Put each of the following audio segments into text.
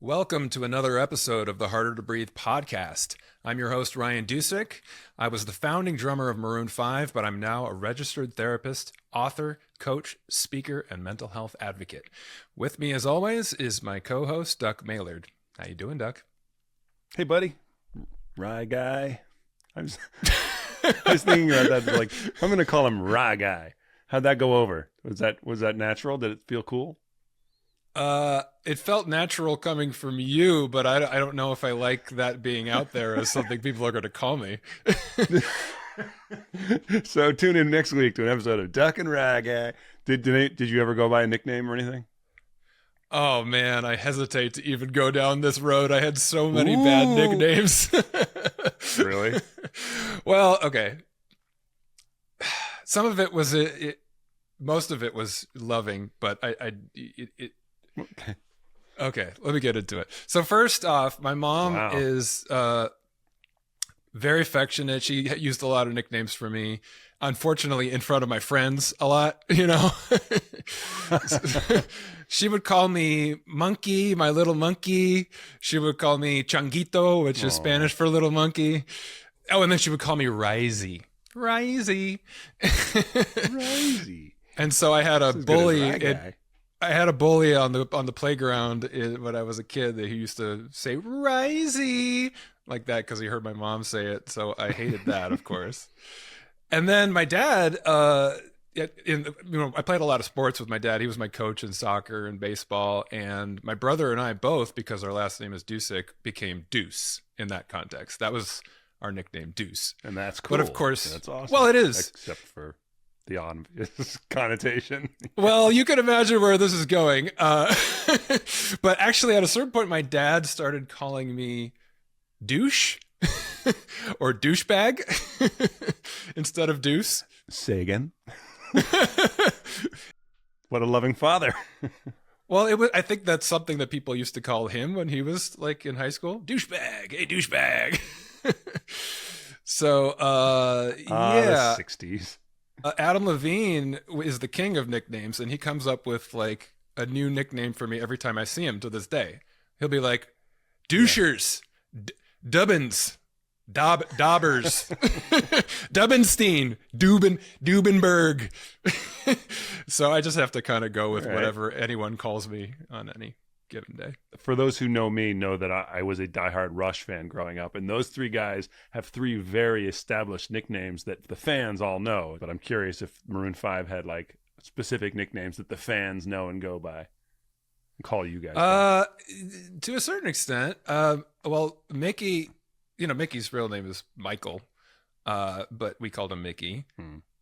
Welcome to another episode of the Harder to Breathe podcast. I'm your host, Ryan Dusick. I was the founding drummer of Maroon 5, but I'm now a registered therapist, author, coach, speaker, and mental health advocate. With me, as always, is my co-host, Duck Maillard. How you doing, Duck? Hey, buddy. Rye guy. I was thinking about that. Like, I'm going to call him Rye guy. How'd that go over? Was that natural? Did it feel cool? It felt natural coming from you, but I don't know if I like that being out there as something people are going to call me. So tune in next week to an episode of Duck and Rye Guy. Did you ever go by a nickname or anything? Oh man, I hesitate to even go down this road. I had so many bad nicknames. Really? Well, okay. Some of it was most of it was loving, but Okay, let me get into it. So first off, my mom is very affectionate. She used a lot of nicknames for me. Unfortunately, in front of my friends a lot, you know. She would call me Monkey, my little monkey. She would call me Changuito, which is Spanish for little monkey. Oh, and then she would call me Risey. Risey. Risey. And so I had a bully. I had a bully on the playground when I was a kid that he used to say "Risey" like that because he heard my mom say it. So I hated that, of course. And then my dad, I played a lot of sports with my dad. He was my coach in soccer and baseball. And my brother and I both, because our last name is Dusick, became Deuce in that context. That was our nickname, Deuce. And that's cool. But of course, that's awesome. Well, it is, except for the obvious connotation. Well, you can imagine where this is going. But actually, at a certain point, my dad started calling me douche or douchebag instead of deuce. Sagan. What a loving father. Well, I think that's something that people used to call him when he was like in high school. Douchebag. Hey, douchebag. So, yeah. The 60s. Adam Levine is the king of nicknames, and he comes up with like a new nickname for me every time I see him to this day. He'll be like, douchers, Dubbins, Daubers, Dubbenstein, Dubenberg. So I just have to kind of go with whatever anyone calls me on any given day. For those who know me, know that I was a diehard Rush fan growing up, and those three guys have three very established nicknames that the fans all know. But I'm curious if Maroon 5 had like specific nicknames that the fans know and go by. Call you guys. To a certain extent. Well, Mickey, Mickey's real name is Michael, but we called him Mickey.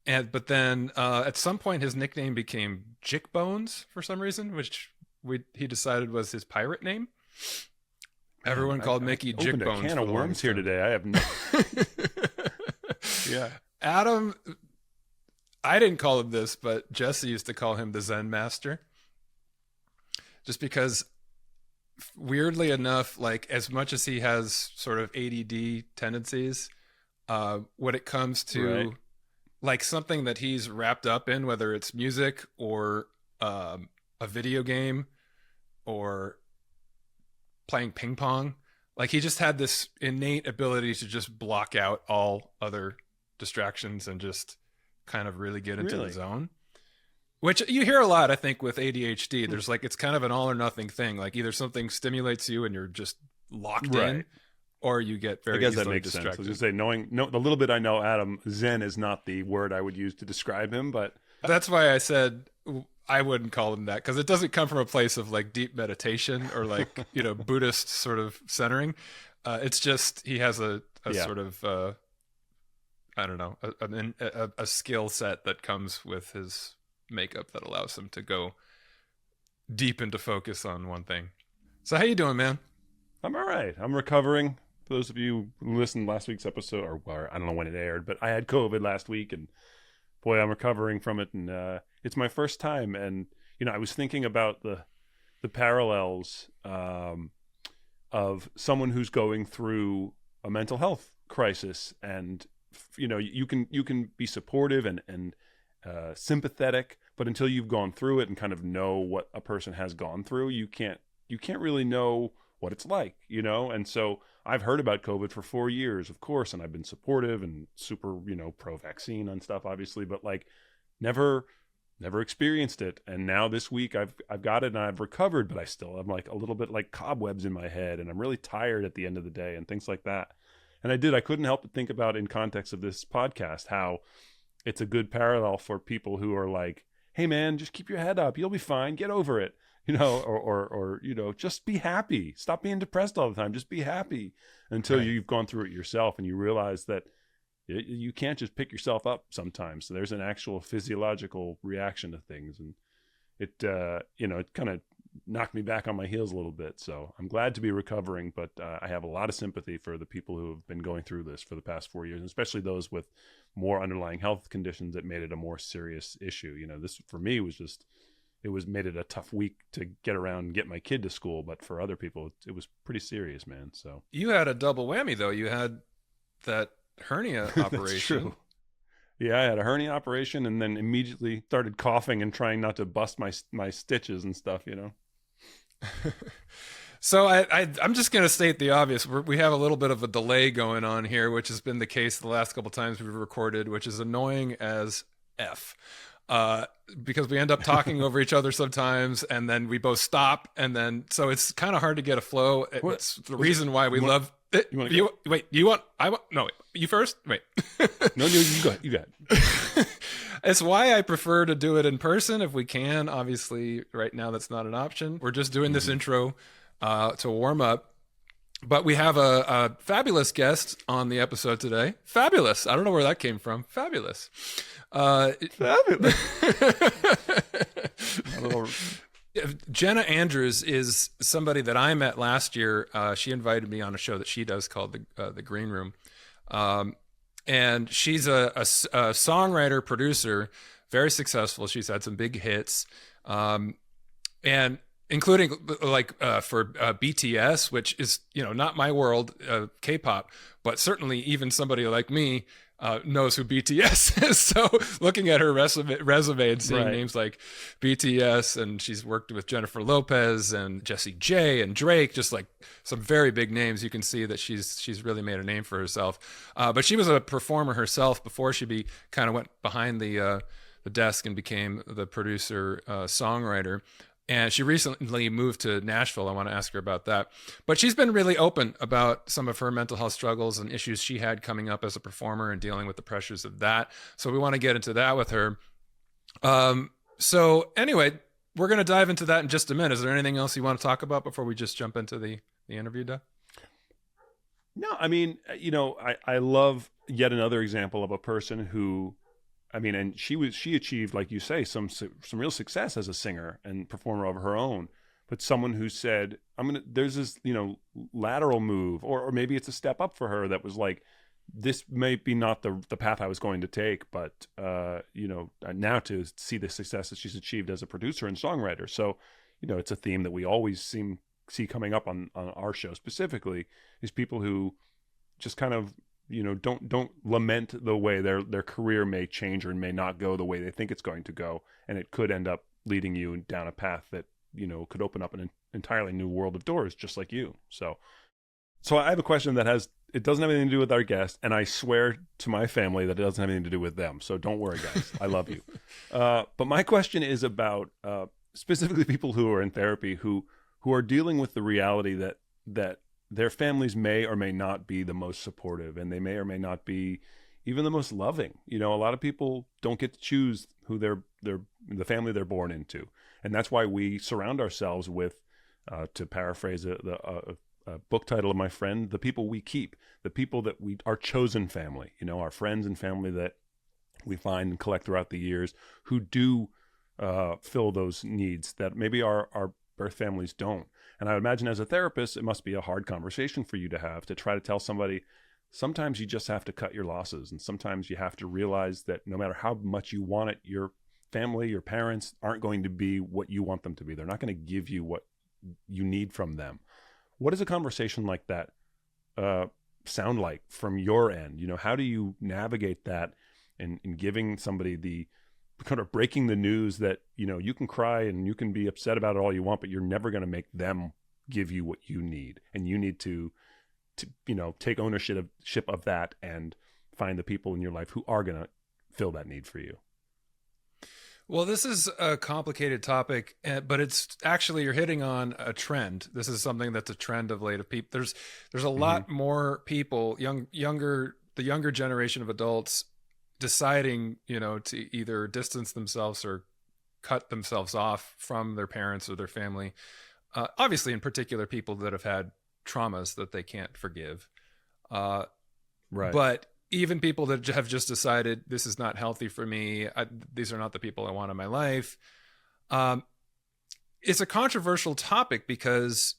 But then at some point his nickname became Jick Bones for some reason, which he decided was his pirate name. Everyone called Mickey Jick Bones. Opened a can of worms here today. I have no. Yeah, Adam. I didn't call him this, but Jesse used to call him the Zen Master, just because. Weirdly enough, like as much as he has sort of ADD tendencies, when it comes to like something that he's wrapped up in, whether it's music or a video game or playing ping pong, like he just had this innate ability to just block out all other distractions and just kind of really get into the zone. Which you hear a lot, I think, with ADHD. There's like, it's kind of an all or nothing thing. Like either something stimulates you and you're just locked in, or you get very easily distracted. Sense. I was going to say, the little bit I know Adam, Zen is not the word I would use to describe him, but that's why I said I wouldn't call him that, because it doesn't come from a place of like deep meditation or like, Buddhist sort of centering. It's just, he has a sort of, I don't know, a skill set that comes with his makeup that allows him to go deep into focus on one thing. So how you doing, man? I'm all right. I'm recovering. For those of you who listened to last week's episode, or I don't know when it aired, but I had COVID last week, and boy, I'm recovering from it. And it's my first time, and I was thinking about the parallels of someone who's going through a mental health crisis, and you can be supportive and sympathetic, but until you've gone through it and kind of know what a person has gone through, you can't really know what it's like, And so I've heard about COVID for 4 years, of course, and I've been supportive and super, pro-vaccine and stuff, obviously, but like never experienced it. And now this week I've got it and I've recovered, but I'm like a little bit like cobwebs in my head, and I'm really tired at the end of the day and things like that. And I couldn't help but think about, in context of this podcast, how it's a good parallel for people who are like, hey man, just keep your head up. You'll be fine. Get over it. Or just be happy. Stop being depressed all the time. Just be happy until you've gone through it yourself and you realize that you can't just pick yourself up sometimes. So there's an actual physiological reaction to things. And it kind of knocked me back on my heels a little bit. So I'm glad to be recovering, but I have a lot of sympathy for the people who have been going through this for the past 4 years, especially those with more underlying health conditions that made it a more serious issue. This for me was made it a tough week to get around and get my kid to school, but for other people, it was pretty serious, man. So you had a double whammy though. You had that hernia operation. That's true. Yeah, I had a hernia operation and then immediately started coughing and trying not to bust my stitches and stuff, So I'm just going to state the obvious. We have a little bit of a delay going on here, which has been the case the last couple times we've recorded, which is annoying as F. Because we end up talking over each other sometimes, and then we both stop, and then so it's kind of hard to get a flow. It's the reason why we love it. You first. Wait. No, you go ahead. It's why I prefer to do it in person if we can. Obviously, right now that's not an option. We're just doing this intro to warm up. But we have a fabulous guest on the episode today. Fabulous. I don't know where that came from. Fabulous. Fabulous. Jenna Andrews is somebody that I met last year. She invited me on a show that she does called the Green Room. And she's a songwriter, producer, very successful. She's had some big hits. And including for BTS, which is, not my world, K-pop, but certainly even somebody like me knows who BTS is. So looking at her resume and seeing names like BTS, and she's worked with Jennifer Lopez and Jessie J and Drake, just like some very big names, you can see that she's really made a name for herself. But she was a performer herself before she kind of went behind the desk and became the producer, songwriter. And she recently moved to Nashville. I want to ask her about that. But she's been really open about some of her mental health struggles and issues she had coming up as a performer and dealing with the pressures of that. So we want to get into that with her. So anyway, we're going to dive into that in just a minute. Is there anything else you want to talk about before we just jump into the interview, Doug? No, I mean, I love yet another example of a person who, and she achieved, like you say, some real success as a singer and performer of her own. But someone who said, there's this, lateral move, or maybe it's a step up for her that was like, this may be not the path I was going to take, but, now to see the success that she's achieved as a producer and songwriter. So, it's a theme that we always see coming up on our show specifically, is people who just kind of, don't lament the way their career may change or may not go the way they think it's going to go, and it could end up leading you down a path that could open up an entirely new world of doors, just like you. So I have a question that it doesn't have anything to do with our guest, and I swear to my family that it doesn't have anything to do with them. So don't worry, guys. I love you. But my question is about specifically people who are in therapy who are dealing with the reality that their families may or may not be the most supportive, and they may or may not be even the most loving. A lot of people don't get to choose who the family they're born into. And that's why we surround ourselves with, to paraphrase a book title of my friend, the people we keep, the people that our chosen family, our friends and family that we find and collect throughout the years, who do fill those needs that maybe our birth families don't. And I would imagine as a therapist, it must be a hard conversation for you to have, to try to tell somebody, sometimes you just have to cut your losses. And sometimes you have to realize that no matter how much you want it, your family, your parents aren't going to be what you want them to be. They're not going to give you what you need from them. What does a conversation like that sound like from your end? How do you navigate that in giving somebody the kind of breaking the news that, you can cry and you can be upset about it all you want, but you're never going to make them give you what you need, and you need to take ownership of that and find the people in your life who are going to fill that need for you. Well, this is a complicated topic, but it's actually, you're hitting on a trend. This is something that's a trend of late of people. There's a lot more people, the younger generation of adults, deciding, to either distance themselves or cut themselves off from their parents or their family. Obviously, in particular, people that have had traumas that they can't forgive. Right. But even people that have just decided this is not healthy for me, these are not the people I want in my life. It's a controversial topic because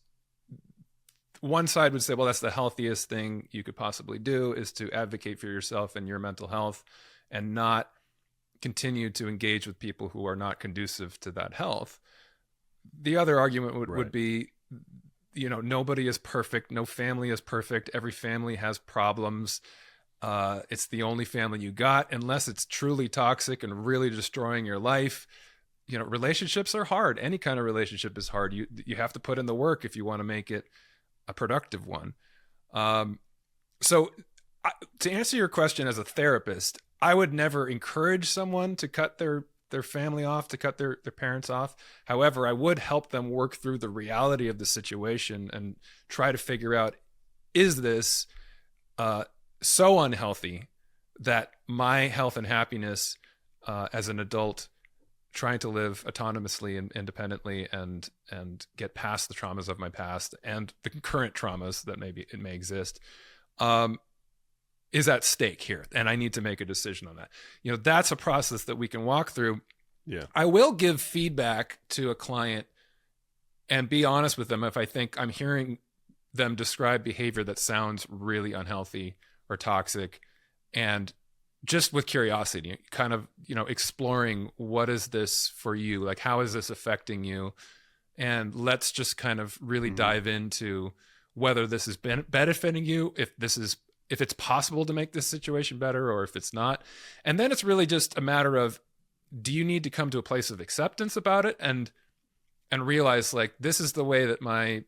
one side would say, well, that's the healthiest thing you could possibly do, is to advocate for yourself and your mental health and not continue to engage with people who are not conducive to that health. The other argument would be, nobody is perfect. No family is perfect. Every family has problems. It's the only family you got, unless it's truly toxic and really destroying your life. Relationships are hard. Any kind of relationship is hard. You have to put in the work if you want to make it a productive one. So to answer your question, as a therapist, I would never encourage someone to cut their family off, to cut their parents off. However, I would help them work through the reality of the situation and try to figure out, is this so unhealthy that my health and happiness as an adult trying to live autonomously and independently and get past the traumas of my past and the current traumas that it may exist, is at stake here. And I need to make a decision on that. That's a process that we can walk through. Yeah. I will give feedback to a client and be honest with them if I think I'm hearing them describe behavior that sounds really unhealthy or toxic, and just with curiosity, kind of, exploring, what is this for you? Like, how is this affecting you? And let's just kind of really dive into whether this is benefiting you, if it's possible to make this situation better, or if it's not. And then it's really just a matter of, do you need to come to a place of acceptance about it and realize, like, this is the way that my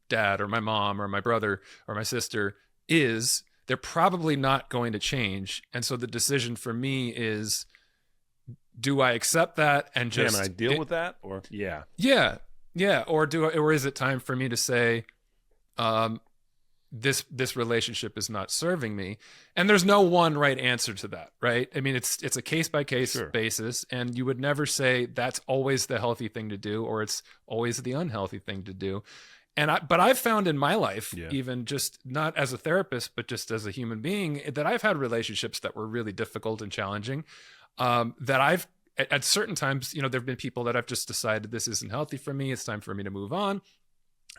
dad or my mom or my brother or my sister is. They're probably not going to change. And so the decision for me is, do I accept that and just... Can I deal with that? Or Yeah. Or is it time for me to say, this relationship is not serving me? And there's no one right answer to that, right? I mean, it's a case-by-case basis, and you would never say that's always the healthy thing to do, or it's always the unhealthy thing to do. But I've found in my life, even just not as a therapist, but just as a human being, that I've had relationships that were really difficult and challenging. That I've, at certain times, there've been people that I've just decided, this isn't healthy for me. It's time for me to move on.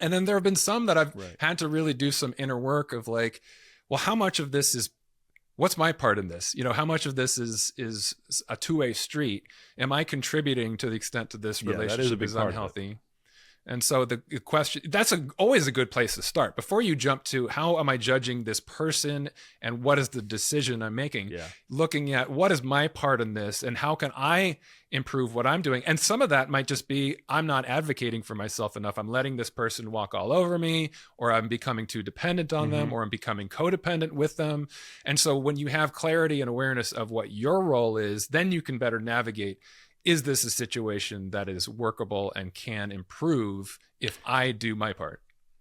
And then there have been some that I've had to really do some inner work of, like, well, how much of this is, what's my part in this? How much of this is a two-way street? Am I contributing to the extent that this relationship is unhealthy? And so the question, that's always a good place to start. Before you jump to, how am I judging this person and what is the decision I'm making? Looking at, what is my part in this and how can I improve what I'm doing? And some of that might just be, I'm not advocating for myself enough. I'm letting this person walk all over me, or I'm becoming too dependent on them, or I'm becoming codependent with them. And so when you have clarity and awareness of what your role is, then you can better navigate, is this a situation that is workable and can improve if I do my part?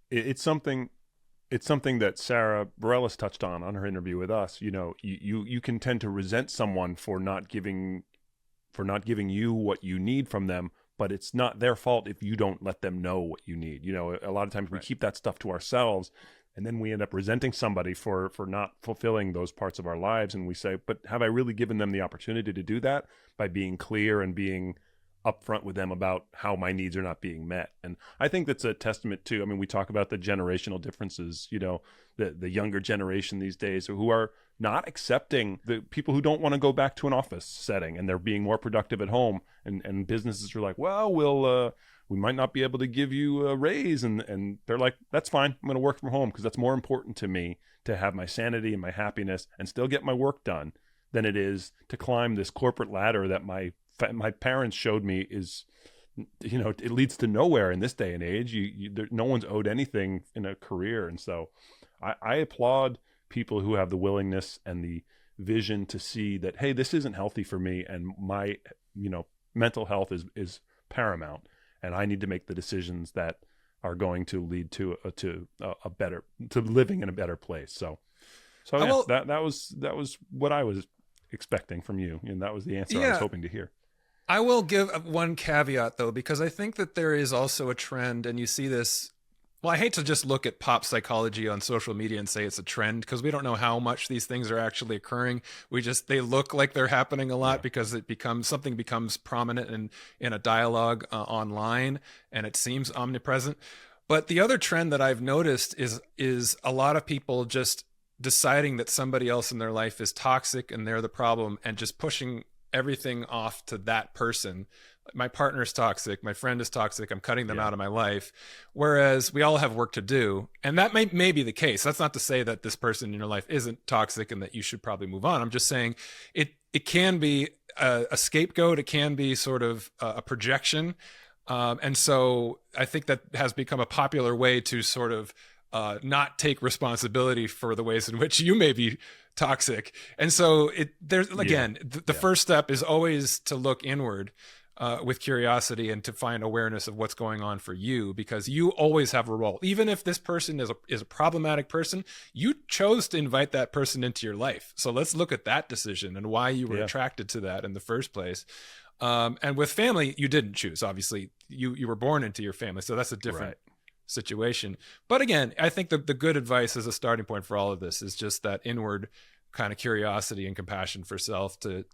It's something that Sarah Bareilles touched on her interview with us. You can tend to resent someone for not giving you what you need from them, but it's not their fault if you don't let them know what you need. A lot of times we keep that stuff to ourselves, and then we end up resenting somebody for not fulfilling those parts of our lives. And we say, but have I really given them the opportunity to do that by being clear and being upfront with them about how my needs are not being met? And I think that's a testament to, we talk about the generational differences, the younger generation these days who are not accepting the people who don't want to go back to an office setting, and they're being more productive at home. And businesses are like, well, we might not be able to give you a raise. And they're like, that's fine. I'm going to work from home because that's more important to me to have my sanity and my happiness and still get my work done than it is to climb this corporate ladder that my parents showed me is it leads to nowhere in this day and age. No one's owed anything in a career. And so I applaud people who have the willingness and the vision to see that, hey, this isn't healthy for me, and my mental health is paramount, and I need to make the decisions that are going to lead to a better, to living in a better place. So yeah, that was what I was expecting from you, and that was the answer I was hoping to hear. I will give one caveat though, because I think that there is also a trend, and you see this. Well, I hate to just look at pop psychology on social media and say it's a trend, because we don't know how much these things are actually occurring. They look like they're happening a lot because something becomes prominent in a dialogue online, and it seems omnipresent. But the other trend that I've noticed is a lot of people just deciding that somebody else in their life is toxic and they're the problem, and just pushing everything off to that person. My partner is toxic, my friend is toxic, I'm cutting them out of my life. Whereas we all have work to do. And that may be the case. That's not to say that this person in your life isn't toxic and that you should probably move on. I'm just saying it can be a scapegoat. It can be sort of a projection. And so I think that has become a popular way to sort of not take responsibility for the ways in which you may be toxic. And so the first step is always to look inward with curiosity and to find awareness of what's going on for you, because you always have a role. Even if this person is a problematic person, you chose to invite that person into your life. So let's look at that decision and why you were attracted to that in the first place. And with family, you didn't choose. Obviously, you were born into your family, so that's a different situation. But again, I think the good advice as a starting point for all of this is just that inward kind of curiosity and compassion for self to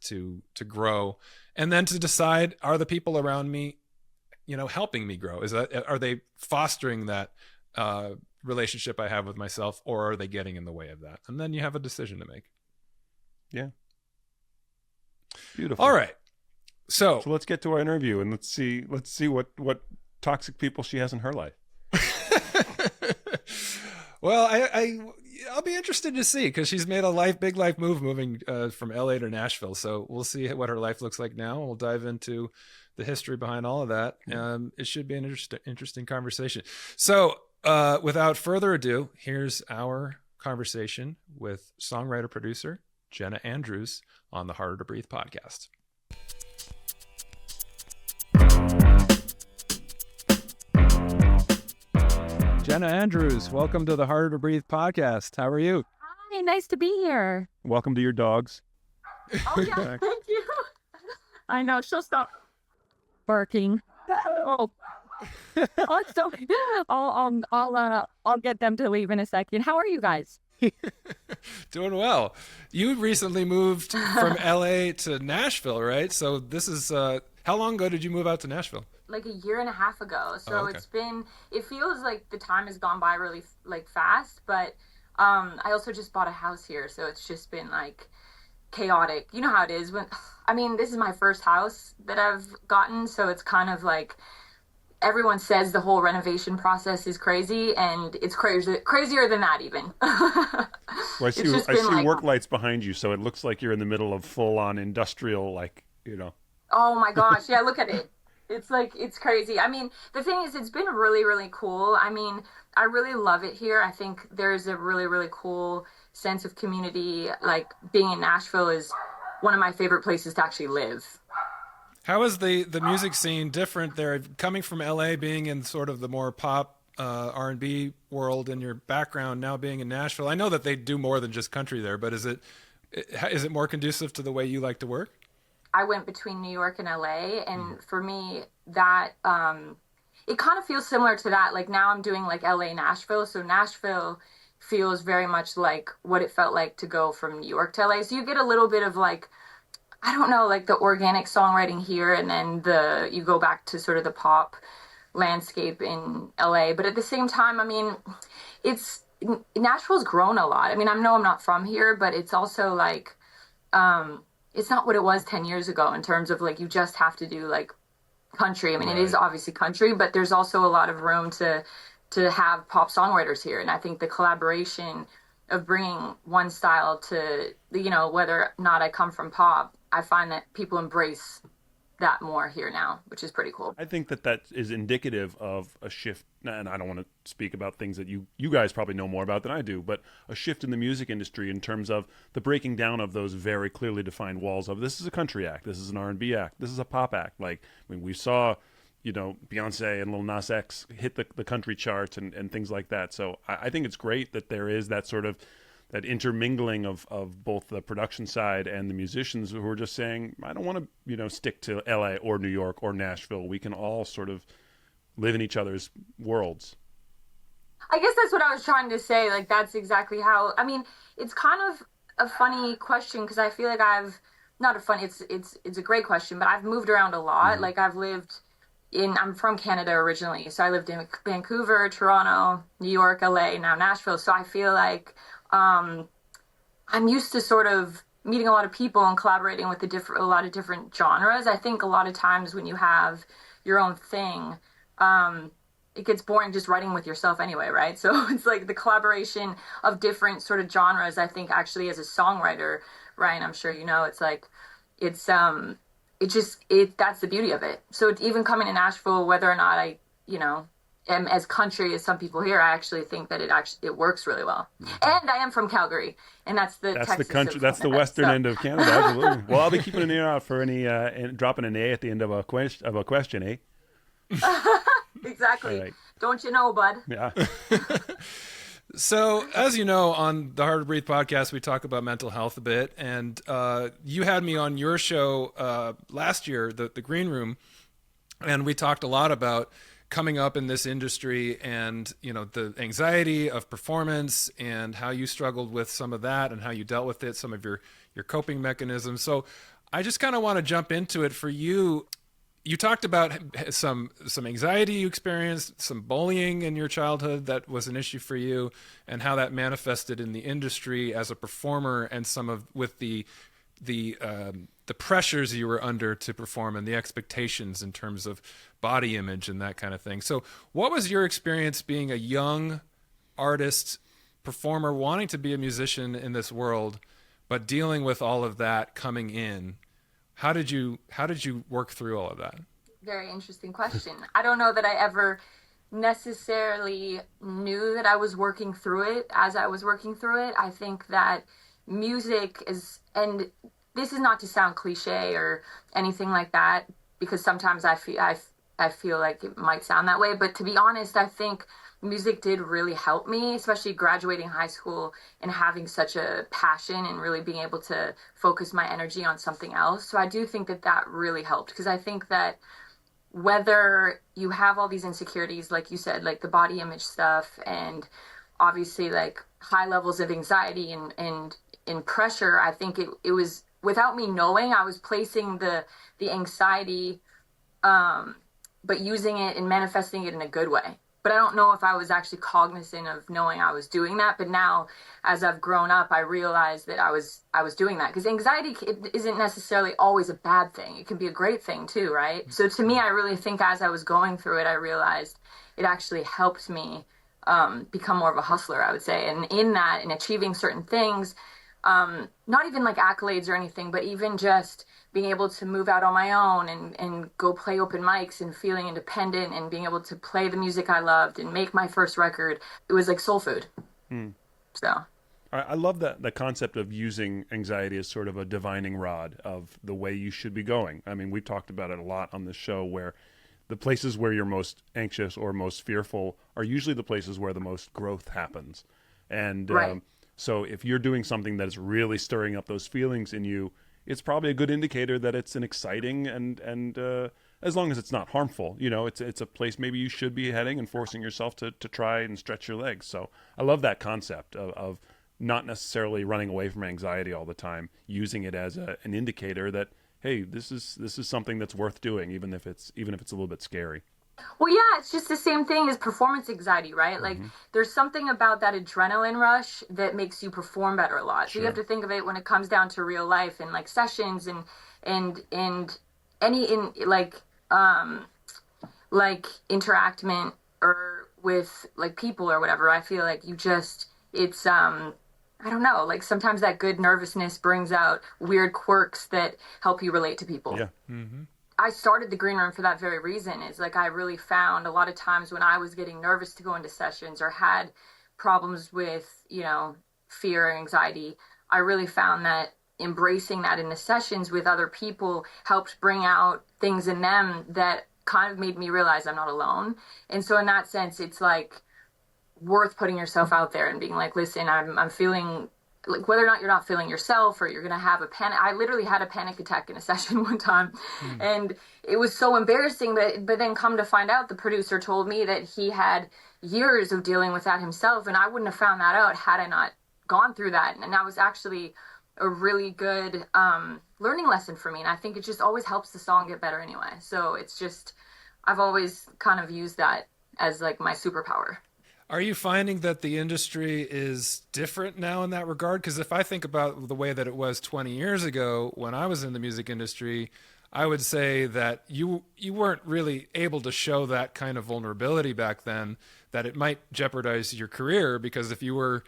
grow, and then to decide, are the people around me, helping me grow? Are they fostering that relationship I have with myself, or are they getting in the way of that? And then you have a decision to make. Yeah. Beautiful. All right. So let's get to our interview, and let's see what toxic people she has in her life. Well, I'll be interested to see, because she's made a big life move moving from LA to Nashville. So we'll see what her life looks like now. We'll dive into the history behind all of that. It should be an interesting conversation. So without further ado, here's our conversation with songwriter producer Jenna Andrews on the Harder to Breathe podcast. Jenna Andrews, welcome to the Harder to Breathe podcast. How are you? Hi, nice to be here. Welcome to your dogs. Oh yeah, thank you. I know, she'll stop barking. Oh, it's okay. I'll get them to leave in a second. How are you guys? Doing well. You recently moved from LA to Nashville, right? So this is how long ago did you move out to Nashville? Like a year and a half ago. So it feels like the time has gone by really fast, but I also just bought a house here, so it's just been like chaotic. You know how it is this is my first house that I've gotten, so it's kind of like everyone says the whole renovation process is crazy, and it's crazier than that even. Well, I see work lights behind you, so it looks like you're in the middle of full-on industrial, Oh my gosh, yeah, look at it. It's crazy. I mean, the thing is, it's been really, really cool. I mean, I really love it here. I think there's a really, really cool sense of community. Like, being in Nashville is one of my favorite places to actually live. How is the music scene different there? Coming from LA, being in sort of the more pop R&B world, in your background, now being in Nashville. I know that they do more than just country there, but is it more conducive to the way you like to work? I went between New York and LA, and for me, that it kind of feels similar to that. Like, now I'm doing like LA Nashville, so Nashville feels very much like what it felt like to go from New York to LA. So you get a little bit of like, I don't know, like the organic songwriting here, and then you go back to sort of the pop landscape in LA. But at the same time, I mean, Nashville's grown a lot. I mean, I know I'm not from here, but it's also like, it's not what it was 10 years ago in terms of like, you just have to do like country. I mean, It is obviously country, but there's also a lot of room to have pop songwriters here. And I think the collaboration of bringing one style to, whether or not I come from pop, I find that people embrace that more here now, which is pretty cool. I think that is indicative of a shift, and I don't want to speak about things that you guys probably know more about than I do, but a shift in the music industry in terms of the breaking down of those very clearly defined walls of this is a country act, this is an R&B act, this is a pop act. Like, I mean, we saw, Beyonce and Lil Nas X hit the country charts and things like that. So I think it's great that there is that sort of that intermingling of both the production side and the musicians who are just saying, I don't want to, stick to LA or New York or Nashville. We can all sort of live in each other's worlds. I guess that's what I was trying to say. Like, that's exactly how, I mean, it's kind of a funny question because I feel like it's a great question, but I've moved around a lot. Like, I'm from Canada originally. So I lived in Vancouver, Toronto, New York, LA, now Nashville. So I feel like, I'm used to sort of meeting a lot of people and collaborating with a lot of different genres. I think a lot of times when you have your own thing, it gets boring just writing with yourself anyway, right? So it's like the collaboration of different sort of genres. I think actually as a songwriter, Ryan, I'm sure it's like, that's the beauty of it. So even coming to Nashville, whether or not I, am as country as some people here, I actually think that it works really well. And I am from Calgary, and that's the country. That's the western end of Canada. Absolutely. Well, I'll be keeping an ear out for any dropping an A at the end of a question, eh? Exactly. Right. Don't you know, bud? Yeah. So, as you know, on the Hard to Breathe podcast, we talk about mental health a bit, and you had me on your show last year, the Green Room, and we talked a lot about coming up in this industry and, the anxiety of performance and how you struggled with some of that and how you dealt with it, some of your coping mechanisms. So I just kind of want to jump into it for you. You talked about some anxiety you experienced, some bullying in your childhood that was an issue for you, and how that manifested in the industry as a performer, and with the pressures you were under to perform and the expectations in terms of body image and that kind of thing. So what was your experience being a young artist, performer, wanting to be a musician in this world, but dealing with all of that coming in? How did you work through all of that? Very interesting question. I don't know that I ever necessarily knew that I was working through it as I was working through it. I think that music is, and this is not to sound cliche or anything like that, because sometimes I feel like it might sound that way. But to be honest, I think music did really help me, especially graduating high school and having such a passion and really being able to focus my energy on something else. So I do think that really helped, because I think that whether you have all these insecurities, like you said, like the body image stuff, and obviously like high levels of anxiety and pressure, I think it was, without me knowing, I was placing the anxiety, but using it and manifesting it in a good way. But I don't know if I was actually cognizant of knowing I was doing that. But now, as I've grown up, I realized that I was doing that. Because anxiety isn't necessarily always a bad thing. It can be a great thing too, right? So to me, I really think as I was going through it, I realized it actually helped me become more of a hustler, I would say. And in that, in achieving certain things, not even like accolades or anything, but even just being able to move out on my own and go play open mics and feeling independent and being able to play the music I loved and make my first record. It was like soul food. So I love the concept of using anxiety as sort of a divining rod of the way you should be going. I mean, we've talked about it a lot on the show, where the places where you're most anxious or most fearful are usually the places where the most growth happens. And right. So if you're doing something that is really stirring up those feelings in you, it's probably a good indicator that it's an exciting and as long as it's not harmful, it's a place maybe you should be heading and forcing yourself to try and stretch your legs. So I love that concept of not necessarily running away from anxiety all the time, using it as an indicator that, hey, this is something that's worth doing, even if it's a little bit scary. Well, yeah, it's just the same thing as performance anxiety, right? Like, there's something about that adrenaline rush that makes you perform better a lot. So you have to think of it when it comes down to real life and like sessions and any like interactment or with like people or whatever. I feel like it's I don't know, like sometimes that good nervousness brings out weird quirks that help you relate to people. Yeah. I started the green room for that very reason. Is like I really found a lot of times when I was getting nervous to go into sessions or had problems with, fear or anxiety, I really found that embracing that in the sessions with other people helped bring out things in them that kind of made me realize I'm not alone. And so in that sense, it's like worth putting yourself out there and being like, listen, I'm feeling like, whether or not you're not feeling yourself or you're going to have a panic. I literally had a panic attack in a session one time and it was so embarrassing. But then come to find out, the producer told me that he had years of dealing with that himself. And I wouldn't have found that out had I not gone through that. And that was actually a really good learning lesson for me. And I think it just always helps the song get better anyway. So it's just, I've always kind of used that as like my superpower. Are you finding that the industry is different now in that regard? Because if I think about the way that it was 20 years ago when I was in the music industry, I would say that you weren't really able to show that kind of vulnerability back then, that it might jeopardize your career, because if you were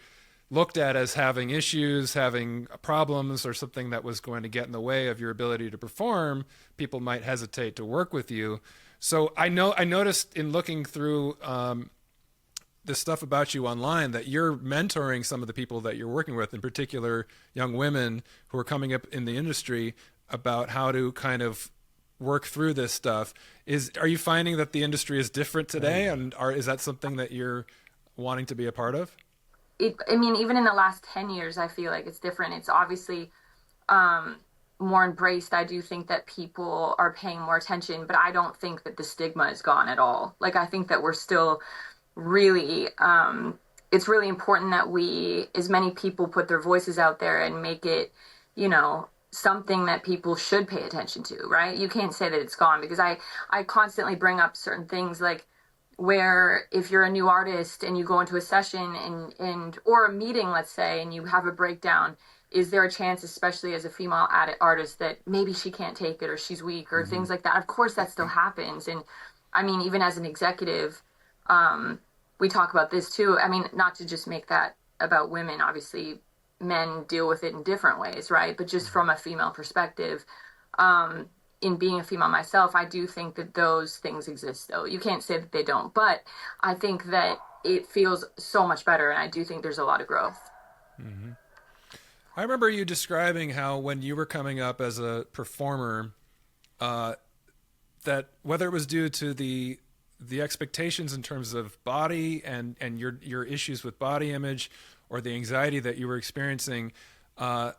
looked at as having issues, having problems, or something that was going to get in the way of your ability to perform, people might hesitate to work with you. So I noticed in looking through this stuff about you online that you're mentoring some of the people that you're working with, in particular young women who are coming up in the industry, about how to kind of work through this stuff. Are you finding that the industry is different today, and is that something that you're wanting to be a part of? Even in the last 10 years, I feel like it's different. It's obviously more embraced. I do think that people are paying more attention, but I don't think that the stigma is gone at all. Like, I think that we're still really, it's really important that as many people put their voices out there and make it, something that people should pay attention to, right? You can't say that it's gone, because I constantly bring up certain things, like where if you're a new artist and you go into a session and or a meeting, let's say, and you have a breakdown, is there a chance, especially as a female artist, that maybe she can't take it or she's weak or things like that? Of course that still happens. And even as an executive, we talk about this too. Not to just make that about women, obviously men deal with it in different ways, right? But just from a female perspective, in being a female myself, I do think that those things exist, though. You can't say that they don't, but I think that it feels so much better, and I do think there's a lot of growth. Mm-hmm. I remember you describing how when you were coming up as a performer, that whether it was due to the expectations in terms of body and your issues with body image, or the anxiety that you were experiencing, that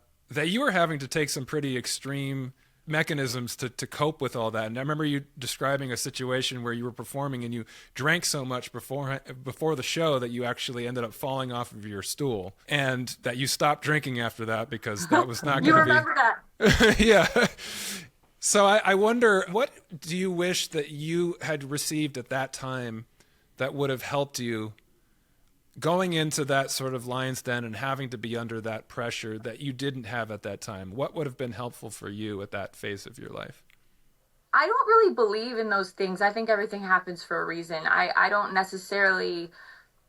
you were having to take some pretty extreme mechanisms to cope with all that. And I remember you describing a situation where you were performing and you drank so much before the show that you actually ended up falling off of your stool, and that you stopped drinking after that because that was not going to be... You remember that? Yeah. So I wonder, what do you wish that you had received at that time that would have helped you going into that sort of lion's den and having to be under that pressure that you didn't have at that time? What would have been helpful for you at that phase of your life? I don't really believe in those things. I think everything happens for a reason. I don't necessarily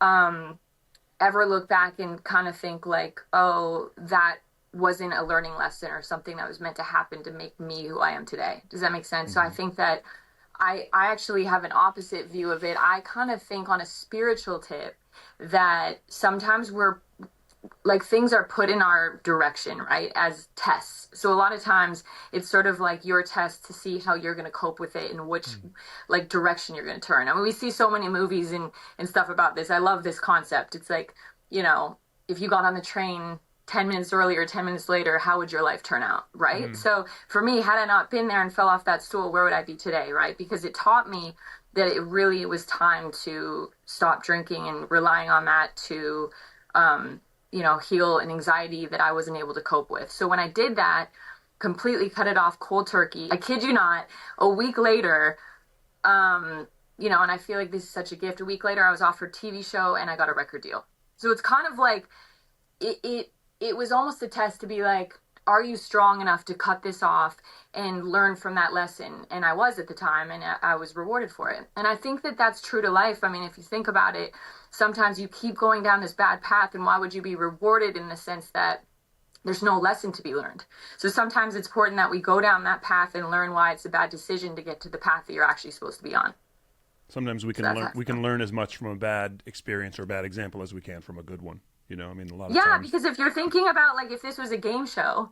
ever look back and kind of think like, oh, that wasn't a learning lesson or something that was meant to happen to make me who I am today. Does that make sense? Mm-hmm. So I think that I actually have an opposite view of it. I kind of think on a spiritual tip that sometimes we're like, things are put in our direction, right, as tests. So a lot of times it's sort of like your test to see how you're going to cope with it and which like direction you're going to turn. We see so many movies and stuff about this. I love this concept. It's like, if you got on the train 10 minutes earlier, 10 minutes later, how would your life turn out, right? So for me, had I not been there and fell off that stool, where would I be today, right? Because it taught me that it really was time to stop drinking and relying on that to, heal an anxiety that I wasn't able to cope with. So when I did that, completely cut it off cold turkey, I kid you not, a week later, and I feel like this is such a gift. A week later, I was offered a TV show and I got a record deal. So it's kind of like, it was almost a test to be like, are you strong enough to cut this off and learn from that lesson? And I was at the time, and I was rewarded for it. And I think that that's true to life. If you think about it, sometimes you keep going down this bad path, and why would you be rewarded in the sense that there's no lesson to be learned. So sometimes it's important that we go down that path and learn why it's a bad decision to get to the path that you're actually supposed to be on. Sometimes we can learn as much from a bad experience or a bad example as we can from a good one. You know, I mean, a lot of times. Because if you're thinking about, like, if this was a game show,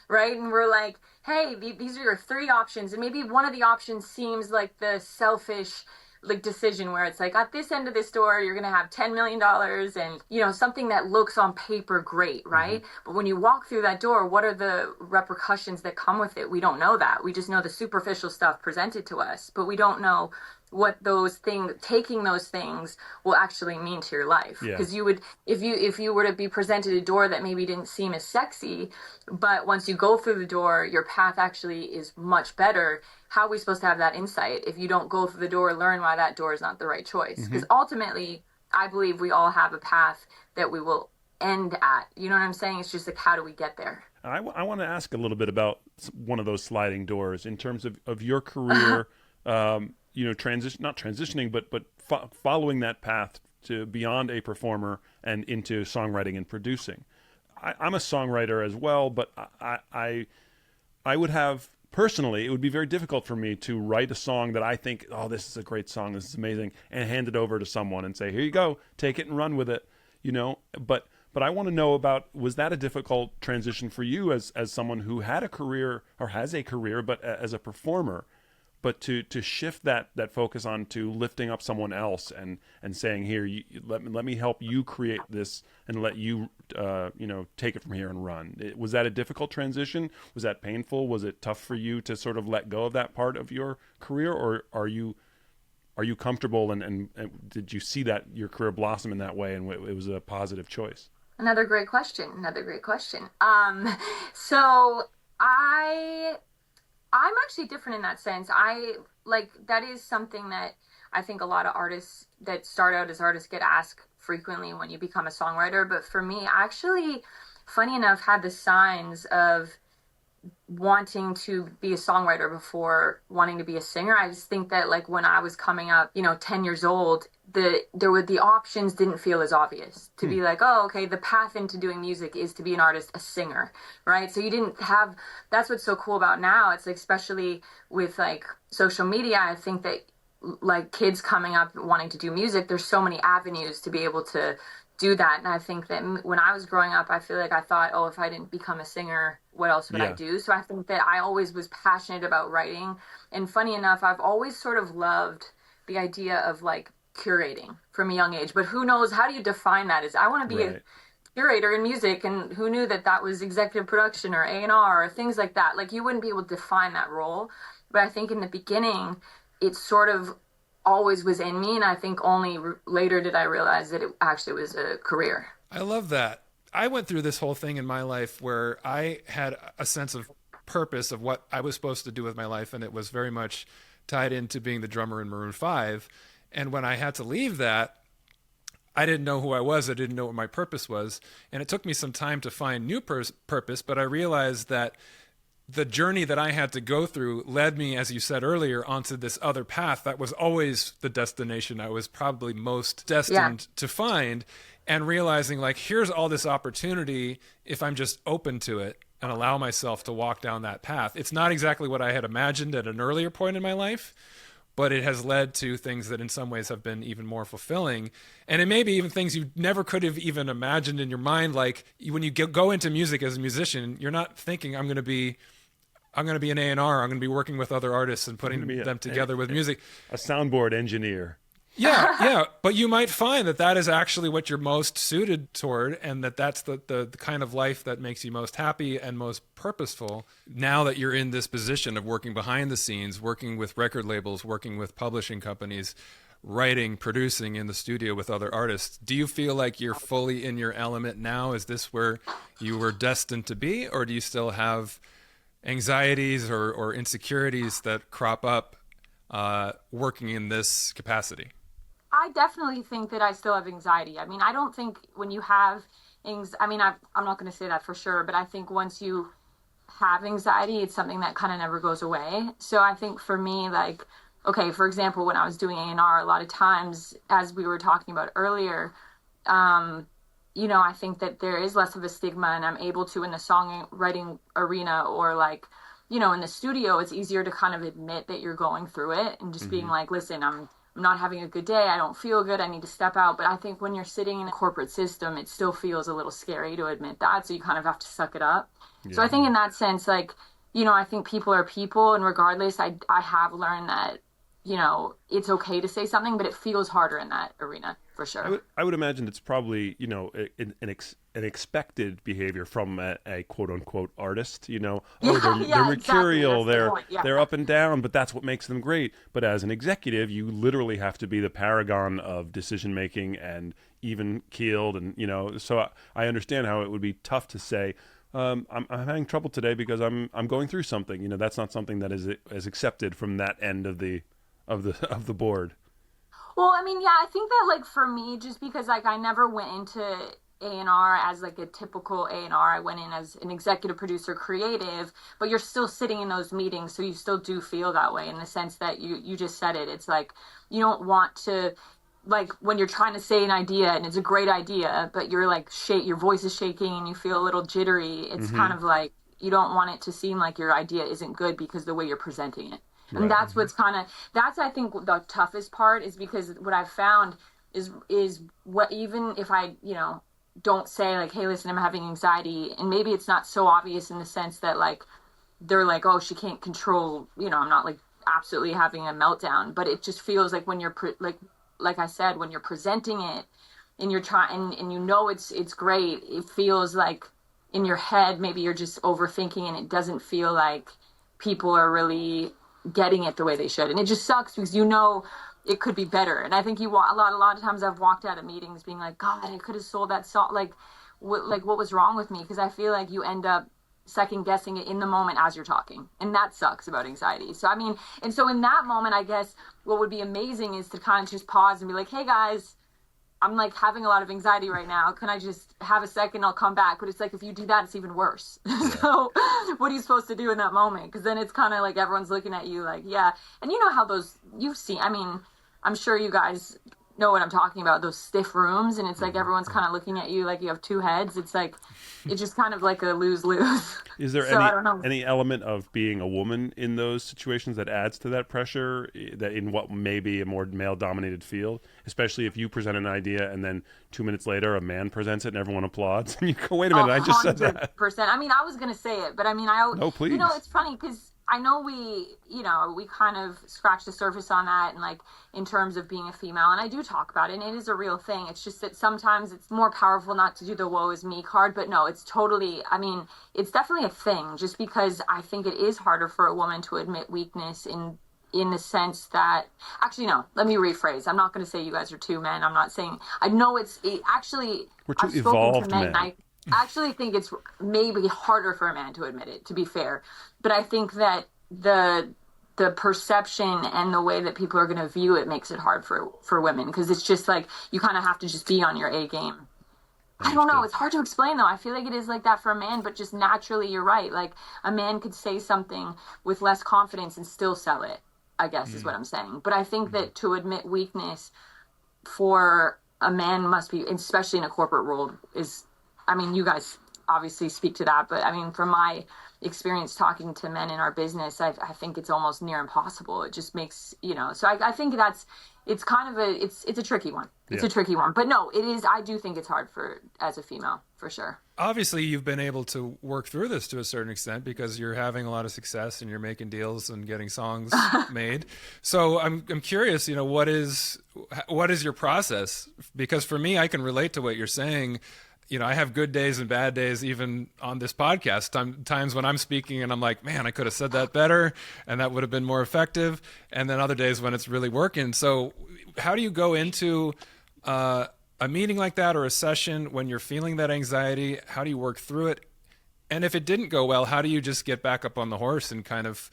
right, and we're like, hey, these are your 3 options, and maybe one of the options seems like the selfish, like, decision where it's like, at this end of this door, you're going to have $10 million and, you know, something that looks on paper great, right? Mm-hmm. But when you walk through that door, what are the repercussions that come with it? We don't know that. We just know the superficial stuff presented to us, but we don't know what those things, taking those things will actually mean to your life. Because you would, if you were to be presented a door that maybe didn't seem as sexy, but once you go through the door, your path actually is much better. How are we supposed to have that insight if you don't go through the door, learn why that door is not the right choice? Because ultimately, I believe we all have a path that we will end at. You know what I'm saying? It's just like, how do we get there? I want to ask a little bit about one of those sliding doors in terms of your career. You know, not transitioning, but following that path to beyond a performer and into songwriting and producing. I'm a songwriter as well, but I would have, personally, it would be very difficult for me to write a song that I think, oh, this is a great song, this is amazing, and hand it over to someone and say, here you go, take it and run with it, you know. But I want to know about, was that a difficult transition for you as someone who had a career or has a career, but as a performer? But to shift that focus on to lifting up someone else and saying, here, let me help you create this and let you take it from here and run. Was that a difficult transition? Was that painful? Was it tough for you to sort of let go of that part of your career, or are you comfortable and did you see that your career blossom in that way and it was a positive choice? Another great question. So I'm actually different in that sense. That is something that I think a lot of artists that start out as artists get asked frequently when you become a songwriter. But for me, I actually, funny enough, had the signs of wanting to be a songwriter before wanting to be a singer. I just think that, like, when I was coming up, 10 years old, the options didn't feel as obvious to be like, oh, okay, the path into doing music is to be an artist, a singer, right? So you didn't have, that's what's so cool about now. It's like, especially with like social media, I think that like kids coming up wanting to do music, there's so many avenues to be able to do that. And I think that when I was growing up, I feel like I thought, oh, if I didn't become a singer, what else would I do? So I think that I always was passionate about writing. And funny enough, I've always sort of loved the idea of like curating from a young age. But who knows, how do you define that? Is I want to be a curator in music, and who knew that was executive production or A&R or things like that? Like, you wouldn't be able to define that role. But I think in the beginning, it sort of always was in me, and I think only later did I realize that it actually was a career. I love that. I went through this whole thing in my life where I had a sense of purpose of what I was supposed to do with my life, and it was very much tied into being the drummer in Maroon 5. And when I had to leave that, I didn't know who I was. I didn't know what my purpose was. And it took me some time to find new purpose, but I realized that the journey that I had to go through led me, as you said earlier, onto this other path that was always the destination I was probably most destined to find, and realizing, like, here's all this opportunity if I'm just open to it and allow myself to walk down that path. It's not exactly what I had imagined at an earlier point in my life, but it has led to things that in some ways have been even more fulfilling. And it may be even things you never could have even imagined in your mind. Like, when you go into music as a musician, you're not thinking, I'm going to be an A&R. I'm going to be working with other artists and putting them together with music. A soundboard engineer. Yeah. But you might find that is actually what you're most suited toward, and that's the kind of life that makes you most happy and most purposeful. Now that you're in this position of working behind the scenes, working with record labels, working with publishing companies, writing, producing in the studio with other artists, do you feel like you're fully in your element now? Is this where you were destined to be, or do you still have anxieties or insecurities that crop up working in this capacity? I definitely think that I still have anxiety. I mean, I don't think when you have I'm not going to say that for sure, but I think once you have anxiety, it's something that kind of never goes away. So I think for me, like, okay, for example, when I was doing A&R, a lot of times, as we were talking about earlier, I think that there is less of a stigma, and I'm able to, in the songwriting arena, or like, in the studio, it's easier to kind of admit that you're going through it and just being like, listen, I'm not having a good day. I don't feel good. I need to step out. But I think when you're sitting in a corporate system, it still feels a little scary to admit that. So you kind of have to suck it up. Yeah. So I think in that sense, like, I think people are people, and regardless, I have learned that, it's okay to say something, but it feels harder in that arena for sure. I would imagine it's probably, an expected behavior from a quote unquote artist, they're mercurial, exactly. They're up and down, but that's what makes them great. But as an executive, you literally have to be the paragon of decision making and even keeled. And, so I understand how it would be tough to say, I'm having trouble today because I'm going through something. That's not something that is accepted from that end of the board. Well, I mean, yeah, I think that, like, for me, just because, like, I never went into A&R as, like, a typical A&R. I went in as an executive producer, creative, but you're still sitting in those meetings, so you still do feel that way in the sense that you just said it. It's like, you don't want to, like, when you're trying to say an idea, and it's a great idea, but you're, like, your voice is shaking and you feel a little jittery. It's kind of like, you don't want it to seem like your idea isn't good because of the way you're presenting it. And right. That's what's that's, I think, the toughest part, is because what I've found is what, even if I, don't say, like, hey, listen, I'm having anxiety, and maybe it's not so obvious in the sense that, like, they're like, oh, she can't control, I'm not, like, absolutely having a meltdown, but it just feels like when you're, like I said, when you're presenting it and you're trying, and it's great, it feels like in your head, maybe you're just overthinking, and it doesn't feel like people are really getting it the way they should. And it just sucks because it could be better. And I think a lot of times I've walked out of meetings being like, God, I could have sold that song. Like what was wrong with me? Because I feel like you end up second guessing it in the moment as you're talking. And that sucks about anxiety. So, I mean, and so in that moment, I guess what would be amazing is to kind of just pause and be like, hey guys, I'm, like, having a lot of anxiety right now. Can I just have a second? I'll come back. But it's like, if you do that, it's even worse. Yeah. So what are you supposed to do in that moment? Because then it's kind of like everyone's looking at you like, yeah. And you know how you've seen, I mean, I'm sure you guys know what I'm talking about, those stiff rooms. And it's like everyone's kind of looking at you like you have two heads. It's like, it's just kind of like a lose-lose. Is there any element of being a woman in those situations that adds to that pressure, that in what may be a more male-dominated field, especially if you present an idea and then 2 minutes later a man presents it and everyone applauds and you go, wait a minute, I just said that. 100%. I mean, I was going to say it, but I mean, no, please. It's funny because I know we kind of scratch the surface on that, and, like, in terms of being a female, and I do talk about it, and it is a real thing. It's just that sometimes it's more powerful not to do the woe is me card, but no, it's totally, I mean, it's definitely a thing, just because I think it is harder for a woman to admit weakness in the sense that, actually, no, let me rephrase. I'm not going to say you guys are two men. I'm not saying, I know actually, we're two evolved men. I actually think it's maybe harder for a man to admit it, to be fair. But I think that the perception and the way that people are going to view it makes it hard for women, because it's just like you kind of have to just be on your A game. I don't know. It's hard to explain, though. I feel like it is like that for a man, but just naturally, you're right. Like, a man could say something with less confidence and still sell it, I guess is what I'm saying. But I think that to admit weakness for a man must be, especially in a corporate world, I mean, you guys obviously speak to that, but I mean, from my experience talking to men in our business, I think it's almost near impossible. It just makes, so I think it's kind of it's a tricky one. It's a tricky one, but no, it is. I do think it's hard as a female, for sure. Obviously, you've been able to work through this to a certain extent because you're having a lot of success and you're making deals and getting songs made. So I'm curious, what is your process? Because for me, I can relate to what you're saying. I have good days and bad days, even on this podcast. Times when I'm speaking and I'm like, man, I could have said that better and that would have been more effective. And then other days when it's really working. So how do you go into a meeting like that or a session when you're feeling that anxiety? How do you work through it? And if it didn't go well, how do you just get back up on the horse and kind of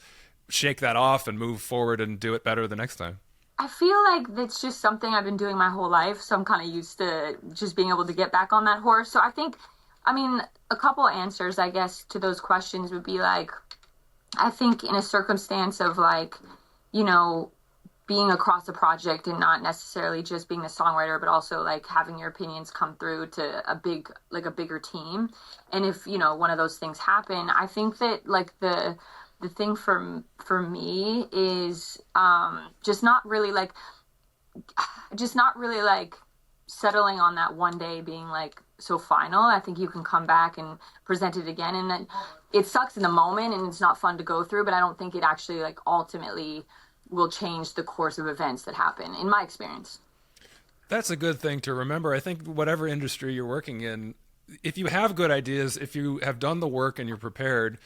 shake that off and move forward and do it better the next time? I feel like it's just something I've been doing my whole life, so I'm kind of used to just being able to get back on that horse. So a couple answers, I guess, to those questions would be like, I think in a circumstance of like, being across a project and not necessarily just being the songwriter, but also like having your opinions come through to a bigger team. And if, you know, one of those things happen, I think that like the thing for me is just not really like settling on that one day being like so final. I think you can come back and present it again, and then it sucks in the moment and it's not fun to go through, but I don't think it actually like ultimately will change the course of events that happen, in my experience. That's a good thing to remember. I think whatever industry you're working in, if you have good ideas, if you have done the work and you're prepared,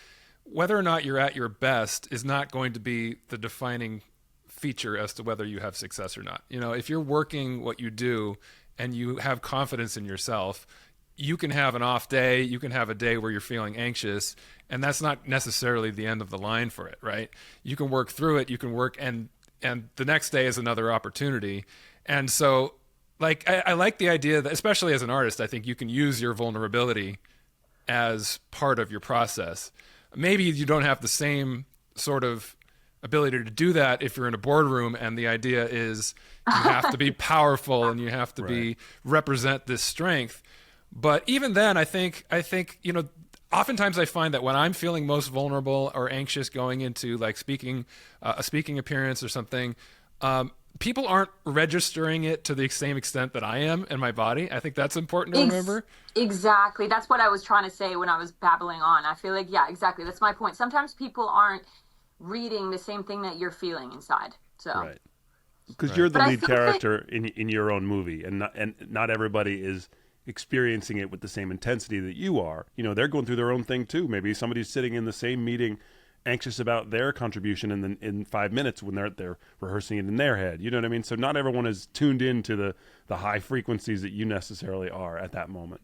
whether or not you're at your best is not going to be the defining feature as to whether you have success or not. You know, if you're working what you do and you have confidence in yourself, you can have an off day, you can have a day where you're feeling anxious, and that's not necessarily the end of the line for it, right? You can work through it, you can work, and the next day is another opportunity. And so, like, I like the idea that, especially as an artist, I think you can use your vulnerability as part of your process. Maybe you don't have the same sort of ability to do that if you're in a boardroom and the idea is you have to be powerful and you have to represent this strength. But even then, I think, you know, oftentimes I find that when I'm feeling most vulnerable or anxious going into like a speaking appearance or something, people aren't registering it to the same extent that I am in my body. I think that's important to remember. Exactly. That's what I was trying to say when I was babbling on. I feel like, yeah, exactly. That's my point. Sometimes people aren't reading the same thing that you're feeling inside. So. Right. Because you're the lead character in your own movie, and not everybody is experiencing it with the same intensity that you are. You know, they're going through their own thing too. Maybe somebody's sitting in the same meeting anxious about their contribution in 5 minutes when they're rehearsing it in their head. You know what I mean? So not everyone is tuned into the high frequencies that you necessarily are at that moment.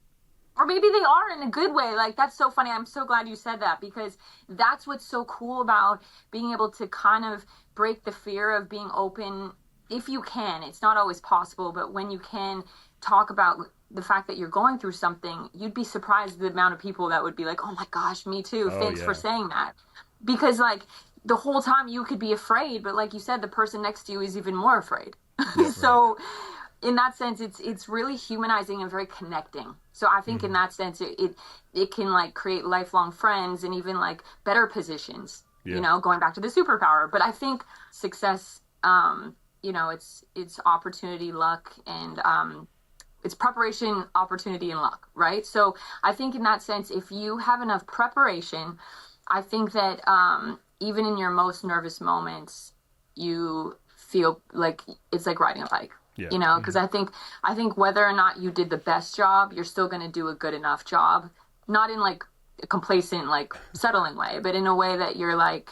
Or maybe they are in a good way. Like, that's so funny. I'm so glad you said that, because that's what's so cool about being able to kind of break the fear of being open. If you can, it's not always possible, but when you can talk about the fact that you're going through something, you'd be surprised the amount of people that would be like, oh my gosh, me too. Thanks for saying that. Because like the whole time you could be afraid, but like you said, the person next to you is even more afraid. So in that sense, it's really humanizing and very connecting. So I think in that sense, it can like create lifelong friends and even like better positions, you know, going back to the superpower. But I think success, you know, it's opportunity, luck, and it's preparation, opportunity, and luck, right? So I think in that sense, if you have enough preparation, I think that even in your most nervous moments, you feel like it's like riding a bike, you know, because I think whether or not you did the best job, you're still going to do a good enough job, not in like a complacent, like settling way, but in a way that you're like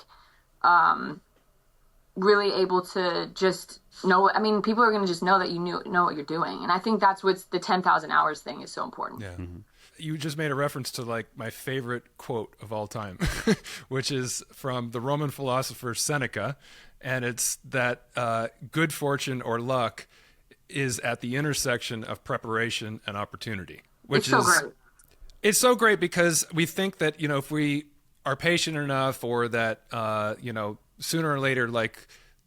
really able to just know. I mean, people are going to just know that you know what you're doing. And I think that's what's the 10,000 hours thing is so important. Yeah. Mm-hmm. You just made a reference to like my favorite quote of all time, which is from the Roman philosopher Seneca. And it's that good fortune or luck is at the intersection of preparation and opportunity, which it's so great. It's so great because we think that, you know, if we are patient enough, or that, you know, sooner or later, like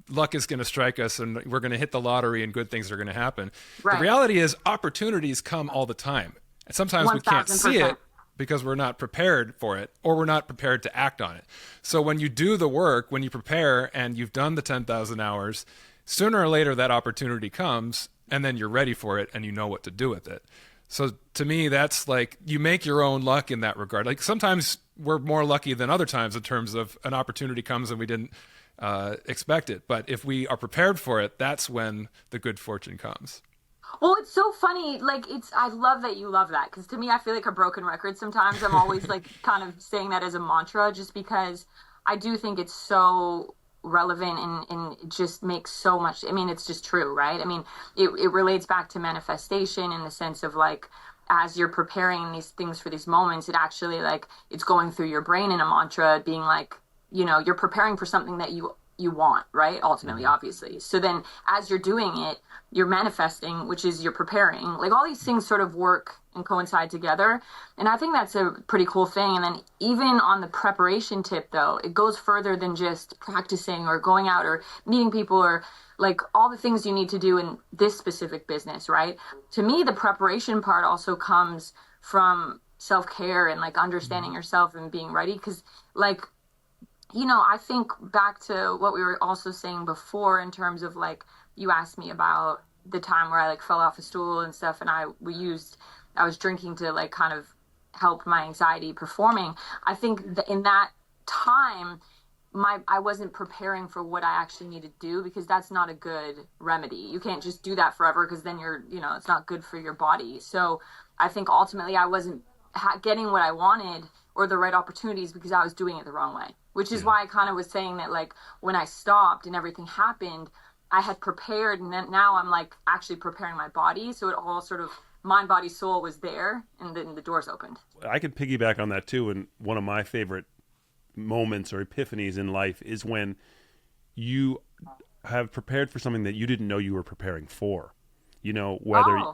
luck is going to strike us and we're going to hit the lottery and good things are going to happen. Right. The reality is opportunities come all the time. And sometimes 1,000%. We can't see it because we're not prepared for it, or we're not prepared to act on it. So when you do the work, when you prepare and you've done the 10,000 hours, sooner or later that opportunity comes, and then you're ready for it and you know what to do with it. So to me, that's like you make your own luck in that regard. Like sometimes we're more lucky than other times in terms of an opportunity comes and we didn't expect it. But if we are prepared for it, that's when the good fortune comes. Well, it's so funny. Like, I love that you love that. Because to me, I feel like a broken record sometimes. I'm always like kind of saying that as a mantra, just because I do think it's so relevant and it just makes so much. I mean, it's just true, right? I mean, it relates back to manifestation in the sense of like, as you're preparing these things for these moments, it actually like it's going through your brain in a mantra, being like, you know, you're preparing for something that you you want, right? Ultimately, obviously. So then as you're doing it, you're manifesting, which is you're preparing. Like all these things sort of work and coincide together. And I think that's a pretty cool thing. And then even on the preparation tip though, it goes further than just practicing or going out or meeting people or like all the things you need to do in this specific business, right? To me, the preparation part also comes from self-care and like understanding yourself and being ready. Cause like, you know, I think back to what we were also saying before in terms of like, you asked me about the time where I like fell off a stool and stuff. And I was drinking to like kind of help my anxiety performing. I think that in that time, I wasn't preparing for what I actually needed to do, because that's not a good remedy. You can't just do that forever, because then it's not good for your body. So I think ultimately I wasn't getting what I wanted or the right opportunities because I was doing it the wrong way, which is why I kind of was saying that like when I stopped and everything happened, I had prepared, and then now I'm like actually preparing my body. So it all sort of mind, body, soul was there, and then the doors opened. I could piggyback on that too. And one of my favorite moments or epiphanies in life is when you have prepared for something that you didn't know you were preparing for. You know,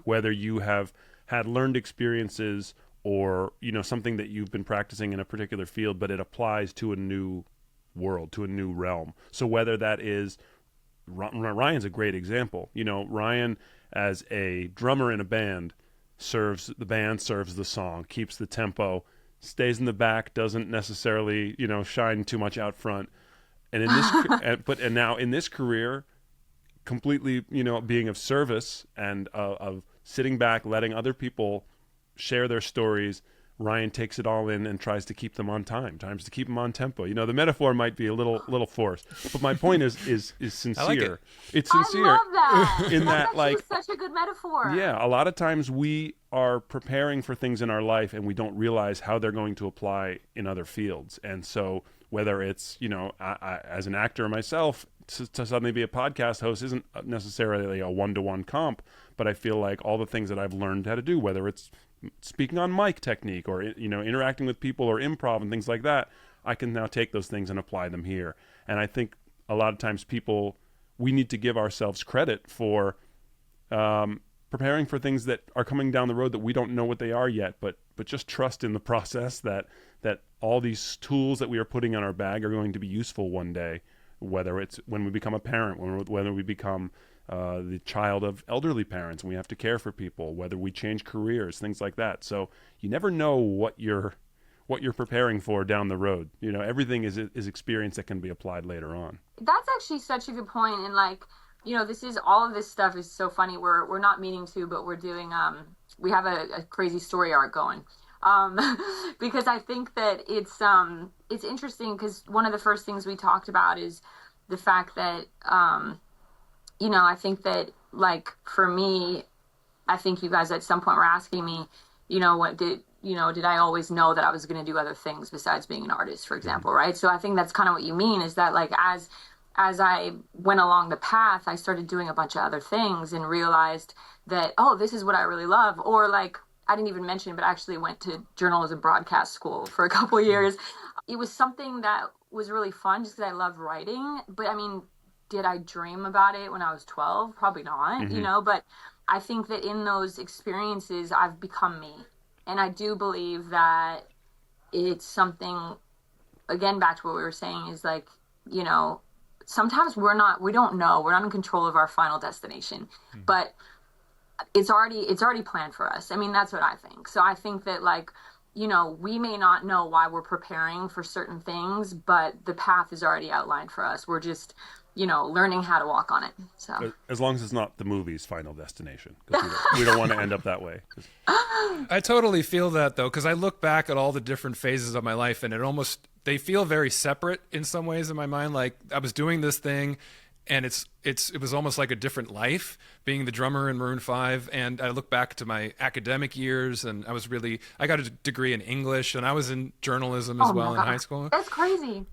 whether you have had learned experiences or, you know, something that you've been practicing in a particular field, but it applies to a new world, to a new realm. So whether that is, Ryan's a great example. You know, Ryan as a drummer in a band serves the song, keeps the tempo, stays in the back, doesn't necessarily, you know, shine too much out front. And in this, and now in this career, completely, you know, being of service and of sitting back, letting other people share their stories. Ryan takes it all in and tries to keep them on time, tries to keep them on tempo. You know, the metaphor might be a little forced, but my point is sincere. I like it. It's sincere. I love that. In that, like, such a good metaphor. Yeah, a lot of times we are preparing for things in our life and we don't realize how they're going to apply in other fields. And so whether it's, you know, I as an actor myself, to suddenly be a podcast host isn't necessarily a one-to-one comp, but I feel like all the things that I've learned how to do, whether it's speaking on mic technique or, you know, interacting with people or improv and things like that, I can now take those things and apply them here. And I think a lot of times we need to give ourselves credit for preparing for things that are coming down the road that we don't know what they are yet, but just trust in the process that all these tools that we are putting in our bag are going to be useful one day, whether it's when we become a parent, whether we become the child of elderly parents and we have to care for people, whether we change careers, things like that. So you never know what you're preparing for down the road. You know, everything is experience that can be applied later on. That's actually such a good point. And like, you know, all of this stuff is so funny. We're not meaning to, but we're doing, we have a crazy story arc going. Because I think that it's interesting, because one of the first things we talked about is the fact that, you know, I think that, like, for me, I think you guys at some point were asking me, you know, did I always know that I was going to do other things besides being an artist, for example, right? So I think that's kind of what you mean, is that, like, as I went along the path, I started doing a bunch of other things and realized that, oh, this is what I really love. Or, like, I didn't even mention, but I actually went to journalism broadcast school for a couple of years. It was something that was really fun just because I love writing. But, I mean, did I dream about it when I was 12? Probably not, you know, but I think that in those experiences, I've become me. And I do believe that it's something, again, back to what we were saying, is like, you know, sometimes we don't know, we're not in control of our final destination, but it's already planned for us. I mean, that's what I think. So I think that, like, you know, we may not know why we're preparing for certain things, but the path is already outlined for us. We're just, you know, learning how to walk on it. So as long as it's not the movie's final destination, because we don't want to end up that way. I totally feel that, though, because I look back at all the different phases of my life, and they feel very separate in some ways in my mind. Like, I was doing this thing, and it was almost like a different life, being the drummer in Maroon 5. And I look back to my academic years, and I got a degree in English, and I was in journalism as well in high school. That's crazy.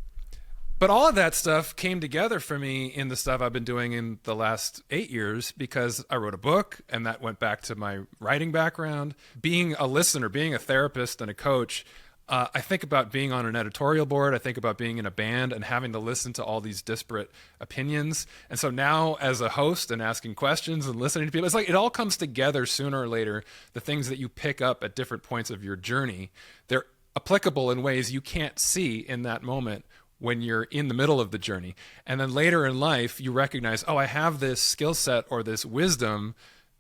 But all of that stuff came together for me in the stuff I've been doing in the last 8 years, because I wrote a book, and that went back to my writing background. Being a listener, being a therapist and a coach, I think about being on an editorial board. I think about being in a band and having to listen to all these disparate opinions. And so now as a host and asking questions and listening to people, it's like it all comes together sooner or later. The things that you pick up at different points of your journey, they're applicable in ways you can't see in that moment when you're in the middle of the journey. And then later in life, you recognize, oh, I have this skill set or this wisdom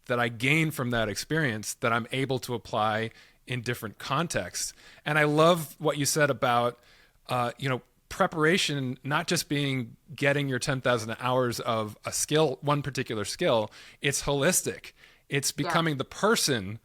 that I gained from that experience that I'm able to apply in different contexts. And I love what you said about, preparation, not just being getting your 10,000 hours of a skill, one particular skill. It's holistic. It's becoming the person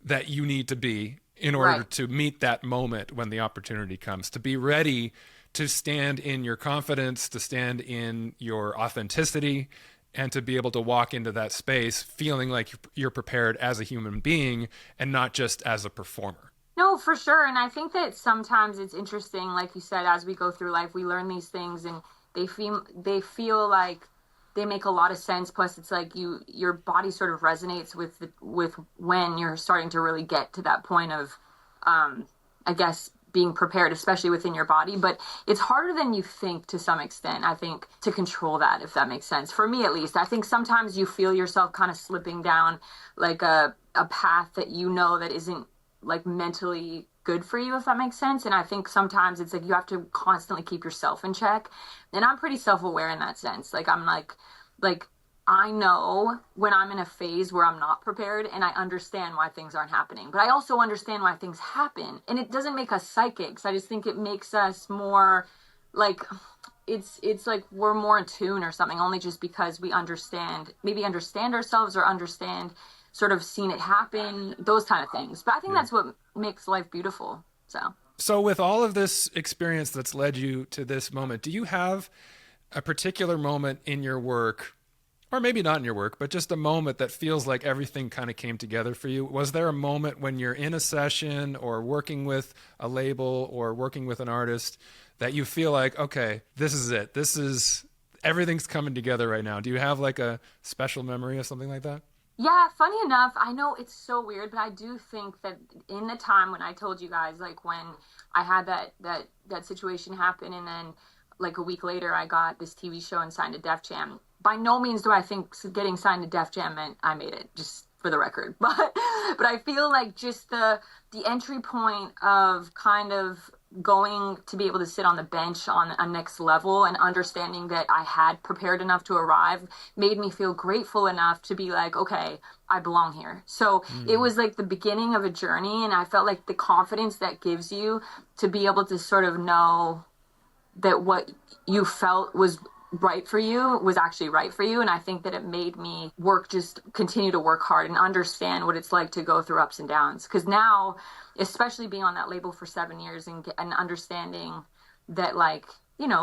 that you need to be in order to meet that moment when the opportunity comes, to be ready to stand in your confidence, to stand in your authenticity, and to be able to walk into that space feeling like you're prepared as a human being and not just as a performer. No, for sure. And I think that sometimes it's interesting, like you said, as we go through life, we learn these things and they feel like they make a lot of sense. Plus it's like your body sort of resonates with when you're starting to really get to that point of, I guess, being prepared, especially within your body. But it's harder than you think to some extent, I think, to control that, if that makes sense. For me, at least, I think sometimes you feel yourself kind of slipping down like a path that you know that isn't like mentally good for you, if that makes sense. And I think sometimes it's like you have to constantly keep yourself in check. And I'm pretty self-aware in that sense. Like I'm like I know when I'm in a phase where I'm not prepared, and I understand why things aren't happening. But I also understand why things happen. And it doesn't make us psychics. I just think it makes us more like, it's like we're more in tune or something, only just because we understand ourselves or understand sort of seen it happen, those kind of things. But I think that's what makes life beautiful. So with all of this experience that's led you to this moment, do you have a particular moment in your work, or maybe not in your work, but just a moment that feels like everything kind of came together for you? Was there a moment when you're in a session or working with a label or working with an artist that you feel like, okay, this is it. Everything's coming together right now. Do you have like a special memory or something like that? Yeah, funny enough, I know it's so weird, but I do think that in the time when I told you guys, like when I had that situation happen, and then like a week later I got this TV show and signed to Def Jam. By no means do I think getting signed to Def Jam meant I made it, just for the record. But I feel like just the entry point of kind of going to be able to sit on the bench on a next level and understanding that I had prepared enough to arrive made me feel grateful enough to be like, okay, I belong here. So it was like the beginning of a journey, and I felt like the confidence that gives you to be able to sort of know that what you felt was right for you was actually right for you. And I think that it made me continue to work hard and understand what it's like to go through ups and downs. Because now, especially being on that label for 7 years and understanding that, like,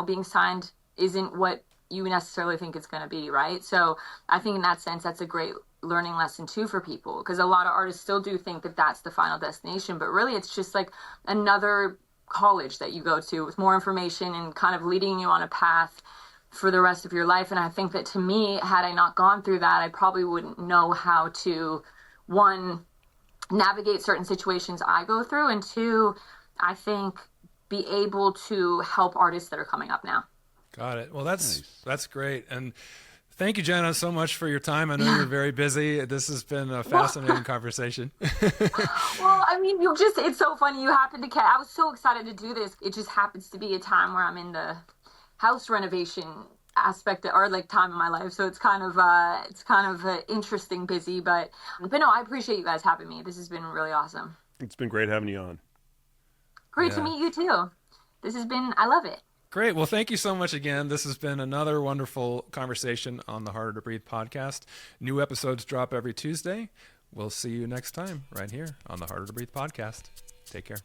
being signed isn't what you necessarily think it's going to be, right? So I think in that sense, that's a great learning lesson too for people, because a lot of artists still do think that that's the final destination, but really it's just like another college that you go to with more information and kind of leading you on a path for the rest of your life. And I think that to me, had I not gone through that, I probably wouldn't know how to, one, navigate certain situations I go through, and two, I think be able to help artists that are coming up now. Got it. Well, that's great. And thank you, Jenna, so much for your time. I know you're very busy. This has been a fascinating conversation. Well, I mean, it's so funny. I was so excited to do this. It just happens to be a time where I'm in the house renovation aspect or like time in my life. So it's kind of interesting, busy, but no, I appreciate you guys having me. This has been really awesome. It's been great having you on. Great to meet you too. I love it. Great. Well, thank you so much again. This has been another wonderful conversation on the Harder to Breathe podcast. New episodes drop every Tuesday. We'll see you next time right here on the Harder to Breathe podcast. Take care.